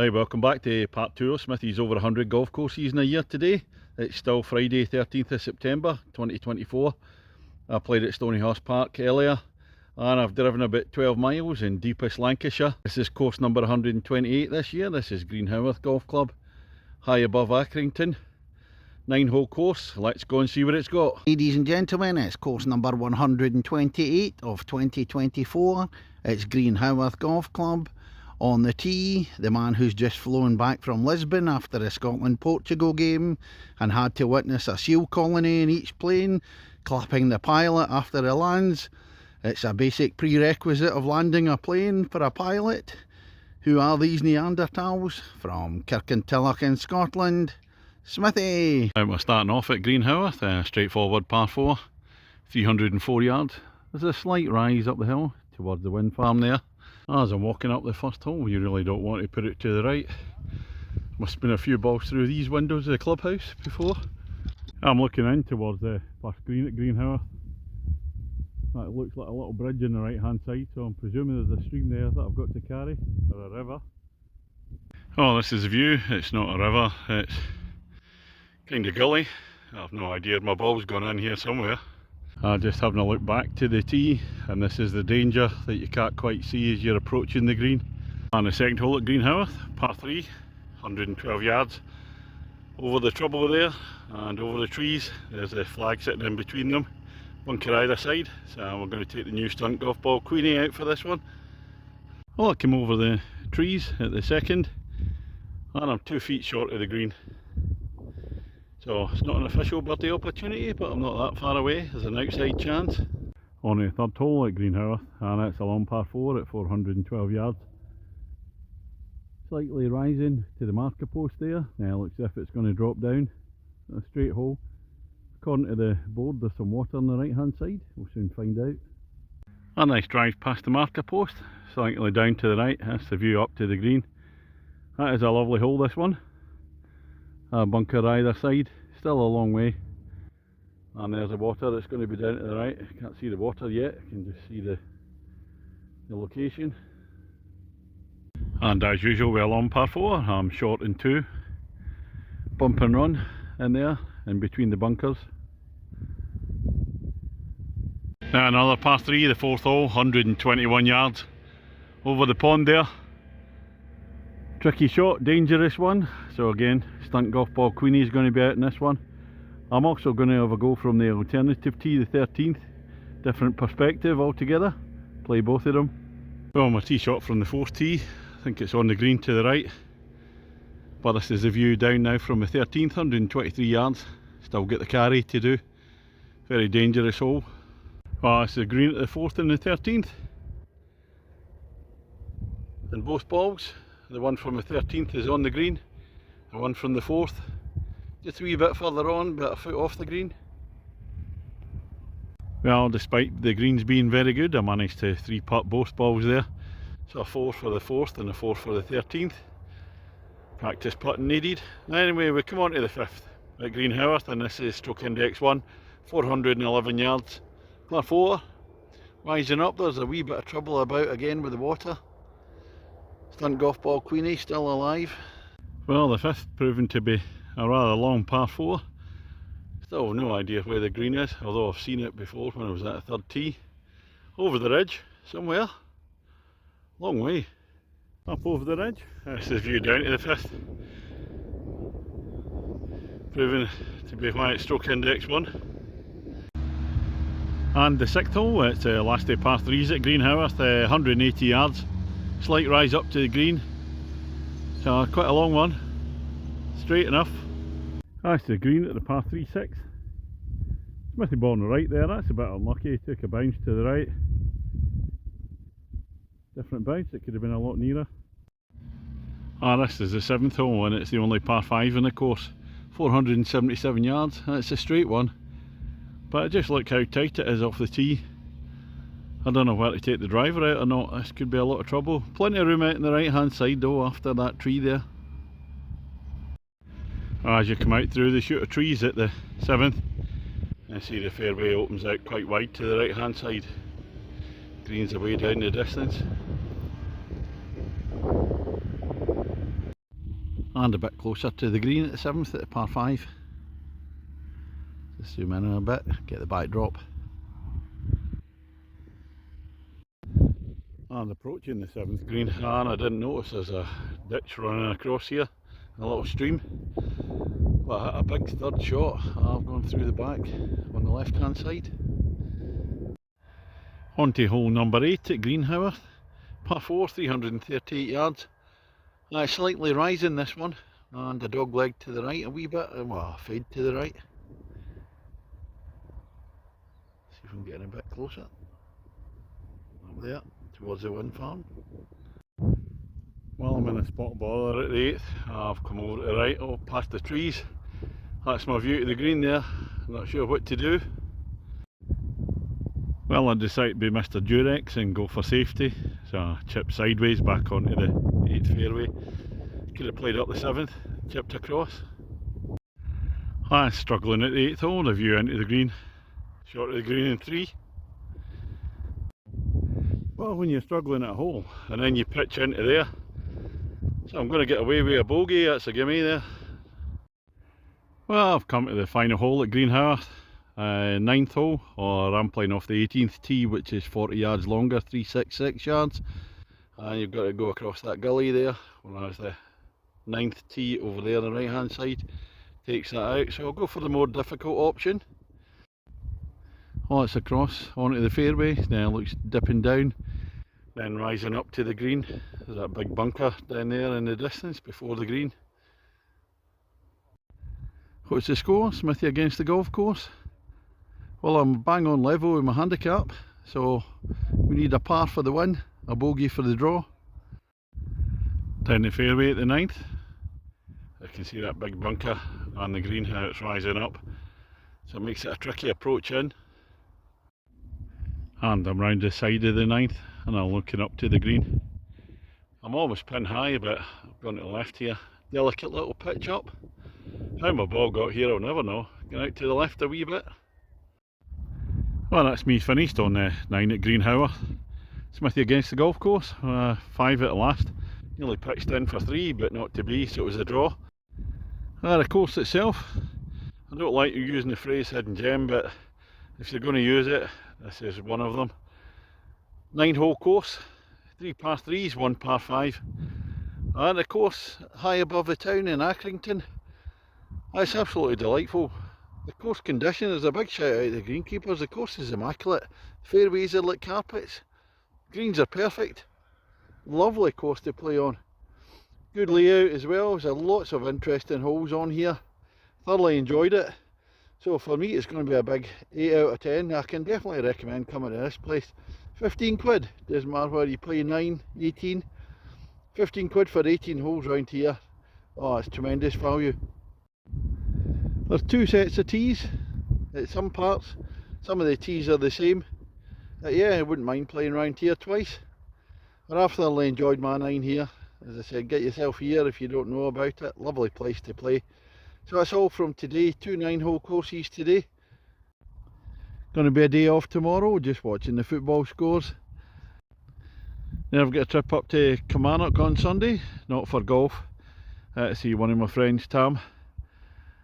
Right, welcome back to part 2 of Smithy's over 100 golf courses in a year today. It's still Friday 13th of September 2024. I played at Stony Horse Park earlier and I've driven about 12 miles in deepest Lancashire. This is course number 128 this year. This is Green Haworth Golf Club, high above Accrington. 9-hole course. Let's go and see what it's got. Ladies and gentlemen, it's course number 128 of 2024. It's Green Haworth Golf Club. On the tee, the man who's just flown back from Lisbon after a Scotland-Portugal game and had to witness a seal colony in each plane, clapping the pilot after it lands. It's a basic prerequisite of landing a plane for a pilot. Who are these Neanderthals? From Kirkintilloch in Scotland, Smithy. We're starting off at Green Haworth, a straightforward par 4, 304 yards. There's a slight rise up the hill towards the wind farm there. As I'm walking up the first hole, you really don't want to put it to the right. Must have been a few balls through these windows of the clubhouse before. I'm looking in towards the first green at Green Haworth. That looks like a little bridge on the right hand side, so I'm presuming there's a stream there that I've got to carry, or a river. Oh, this is the view. It's not a river, it's kind of gully. I've no idea, my ball's gone in here somewhere. Just having a look back to the tee, and this is the danger that you can't quite see as you're approaching the green. And the second hole at Green Haworth, par 3, 112 yards. Over the trouble there and over the trees, there's a flag sitting in between them, bunker either side. So we're going to take the new stunt golf ball Queenie out for this one. Well, I came over the trees at the second, and I'm 2 feet short of the green. So it's not an official birdie opportunity, but I'm not that far away. There's an outside chance. On the third hole at Green Haworth, and it's a long par 4 at 412 yards. Slightly rising to the marker post there. Now looks as if it's going to drop down. A straight hole. According to the board, there's some water on the right hand side. We'll soon find out. A nice drive past the marker post. Slightly down to the right. That's the view up to the green. That is a lovely hole, this one. A bunker either side, still a long way, and there's the water that's going to be down to the right. I can't see the water yet, I can just see the location. And as usual, we're long par 4, I'm short in 2. Bump and run in there, in between the bunkers. Now another par 3, the fourth hole, 121 yards. Over the pond there. Tricky shot, dangerous one. So again, stunt golf ball Queenie is going to be out in this one. I'm also going to have a go from the alternative tee, the 13th. Different perspective altogether. Play both of them. Well, my tee shot from the 4th tee. I think it's on the green to the right. But this is the view down now from the 13th, 123 yards. Still get the carry to do. Very dangerous hole. Well, it's the green at the 4th and the 13th. And both balls. The one from the 13th is on the green, the one from the 4th just a wee bit further on, but a foot off the green. Well, despite the greens being very good, I managed to 3-putt both balls there. So a 4 for the 4th and a 4 for the 13th. Practice putting needed. Anyway, we come on to the 5th at Green Haworth, and this is stroke index 1, 411 yards, par 4. Rising up, there's a wee bit of trouble about again with the water. Stunt golf ball Queenie still alive. Well, the 5th proving to be a rather long par 4. Still no idea where the green is, although I've seen it before when I was at the 3rd tee. Over the ridge somewhere. Long way. Up over the ridge. This is the view down to the 5th. Proving to be why it's stroke index 1. And the 6th hole, it's last day par 3s at Green Haworth, 180 yards. Slight rise up to the green, so quite a long one, straight enough. That's the green at the par 3-6. Smithy ball on the right there, that's a bit unlucky, took a bounce to the right. Different bounce, it could have been a lot nearer. This is the 7th hole, and it's the only par 5 in the course. 477 yards, it's a straight one. But just look how tight it is off the tee. I don't know where to take the driver out or not. This could be a lot of trouble. Plenty of room out on the right hand side though after that tree there. As you come out through the shoot of trees at the 7th, you see the fairway opens out quite wide to the right hand side. Greens are way down the distance. And a bit closer to the green at the 7th at the par 5. Just zoom in a bit, get the backdrop. And approaching the 7th green, and I didn't notice there's a ditch running across here, a little stream. But I hit a big third shot. I've gone through the back on the left hand side. On to hole number 8 at Green Haworth. Par 4, 338 yards. Slightly rising this one, and a dog leg to the right a wee bit, well, a fade to the right. See if we can get in a bit closer. Up there, towards the wind farm. Well, I'm in a spot bother at the 8th. I've come over to the right, past the trees. That's my view to the green there. I'm not sure what to do. Well, I decided to be Mr. Durex and go for safety. So I chipped sideways back onto the 8th fairway. Could have played up the 7th, chipped across. I'm struggling at the 8th hole, the view into the green. Short of the green in 3. Well, when you're struggling at a hole and then you pitch into there. So I'm going to get away with a bogey, that's a gimme there. Well, I've come to the final hole at Green Haworth, 9th hole, or I'm playing off the 18th tee, which is 40 yards longer, 366 yards. And you've got to go across that gully there, whereas the 9th tee over there on the right hand side takes that out. So I'll go for the more difficult option. Oh, it's across onto the fairway, then it looks dipping down, then rising up to the green. There's that big bunker down there in the distance before the green. What's the score? Smithy against the golf course? Well, I'm bang on level with my handicap, so we need a par for the win, a bogey for the draw. Down the fairway at the 9th. I can see that big bunker on the green, how it's rising up, so it makes it a tricky approach in. And I'm round the side of the 9th and I'm looking up to the green. I'm almost pin high, but I've gone to the left here. Delicate little pitch up. How my ball got here I'll never know. Going out to the left a wee bit. Well, that's me finished on the 9 at Green Haworth. Smithy against the golf course, 5 at the last. Nearly pitched in for 3, but not to be, so it was a draw. The course itself, I don't like using the phrase hidden gem, but if you're going to use it, this is one of them. 9-hole course, 3 par 3s, 1 par 5. And the course high above the town in Accrington. It's absolutely delightful. The course condition is a big shout out to the greenkeepers. The course is immaculate. Fairways are like carpets. Greens are perfect. Lovely course to play on. Good layout as well. There's lots of interesting holes on here. Thoroughly enjoyed it. So for me it's going to be a big 8 out of 10. I can definitely recommend coming to this place. 15 quid. Doesn't matter whether you play 9, 18. 15 quid for 18 holes round here. Oh, it's tremendous value. There's 2 sets of tees at some parts. Some of the tees are the same. Yeah, I wouldn't mind playing around here twice. But I've thoroughly enjoyed my 9 here. As I said, get yourself here if you don't know about it. Lovely place to play. So that's all from today. 2 9-hole courses today. Going to be a day off tomorrow, just watching the football scores. Then I've got a trip up to Kilmarnock on Sunday, not for golf, to see one of my friends, Tam,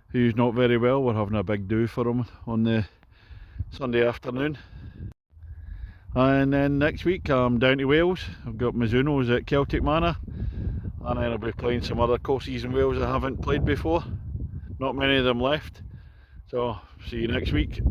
who's not very well. We're having a big do for him on the Sunday afternoon. And then next week I'm down to Wales. I've got Mizuno's at Celtic Manor, and then I'll be playing some other courses in Wales I haven't played before. Not many of them left, so see you next week.